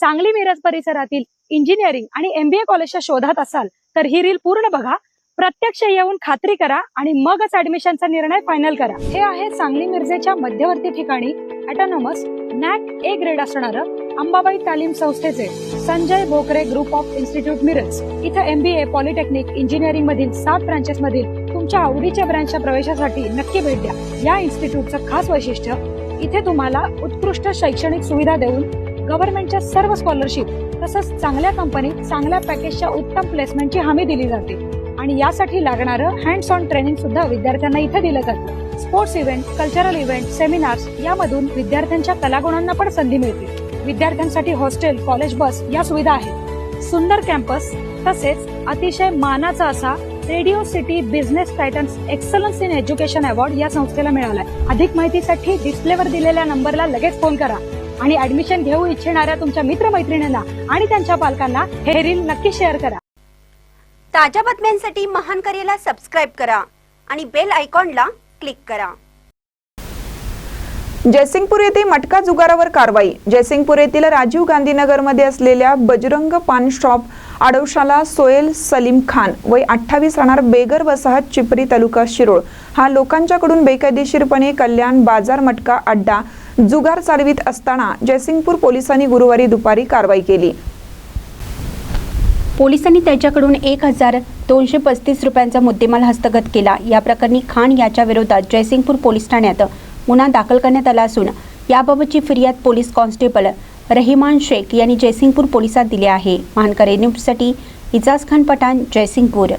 सांगली मिरज परिसरातील इंजिनिअरिंग आणि MBA कॉलेजच्या शोधात असाल तर ही रील पूर्ण बघा, प्रत्यक्ष येऊन खात्री करा आणि मगच ऍडमिशनचा निर्णय फायनल करा। हे आहे सांगली मिरजेच्या मध्यवर्ती ठिकाणी ऑटोनॉमस NAC A ग्रेड असणारं अंबाबाई तालीम संस्थेचे Sanjay Bhokare group of institute Miraj. इथे MBA, पॉलिटेक्निक, इंजिनिअरिंग मधील 7 ब्रांचेस मधील तुमच्या आवडीच्या ब्रँचच्या प्रवेशासाठी नक्की भेट द्या। या इन्स्टिट्यूटचं खास वैशिष्ट्य, इथे तुम्हाला उत्कृष्ट शैक्षणिक सुविधा देऊन गव्हर्नमेंटच्या सर्व स्कॉलरशिप तसंच चांगल्या कंपनीत चांगल्या पॅकेजच्या उत्तम प्लेसमेंटची हमी दिली जाते आणि यासाठी लागणारं हँड्स ऑन ट्रेनिंग सुद्धा विद्यार्थ्यांना इथे दिलं जातं। Sports event, cultural event, seminars यामधून विद्यार्थ्यांच्या कलागुणांना पण संधी मिळते। विद्यार्थ्यांसाठी हॉस्टेल, कॉलेज बस या सुविधा आहेत। सुंदर कॅम्पस तसेच अतिशय मानाचा असा radio city business Titans excellence in education award या संस्थेला मिळालाय। अधिक माहितीसाठी डिस्प्लेवर दिलेल्या नंबरला लगेच फोन करा आणि ऍडमिशन घेऊ इच्छिणाऱ्या तुमच्या मित्रमैत्रिणींना आणि त्यांच्या पालकांना हे रील नक्की शेअर करा। ताज्या बातम्यांसाठी महान करेला सबस्क्राइब करा आणि बेल आयकॉनला क्लिक करा। जयसिंगपूर येथे मटका जुगारावर कारवाई। जयसिंगपूर येथील राजीव गांधी नगर मध्ये असलेल्या बजरंग पान शॉप आडवशाला सोहेल सलीम खान वय 28 राहणार बेगर वसाहत चिपरी तालुका शिरोळ हा लोकांच्याकडून बेकायदेशीरपणे कल्याण बाजार मटका अड्डा जुगार चालवित असताना जयसिंगपूर पोलिसांनी गुरुवारी दुपारी कारवाई केली। पोलिसांनी त्याच्याकडून 1235 रुपयांचा मुद्देमाल हस्तगत केला। या प्रकरणी खान याच्या विरोधात जयसिंगपूर पोलीस ठाण्यात गुन्हा दाखल करण्यात आला असून याबाबतची फिर्याद पोलीस कॉन्स्टेबल रहिमान शेख यांनी जयसिंगपूर पोलिसात दिली आहे। महानकरे न्यूजसाठी इजाज खान पठाण, जयसिंगपूर।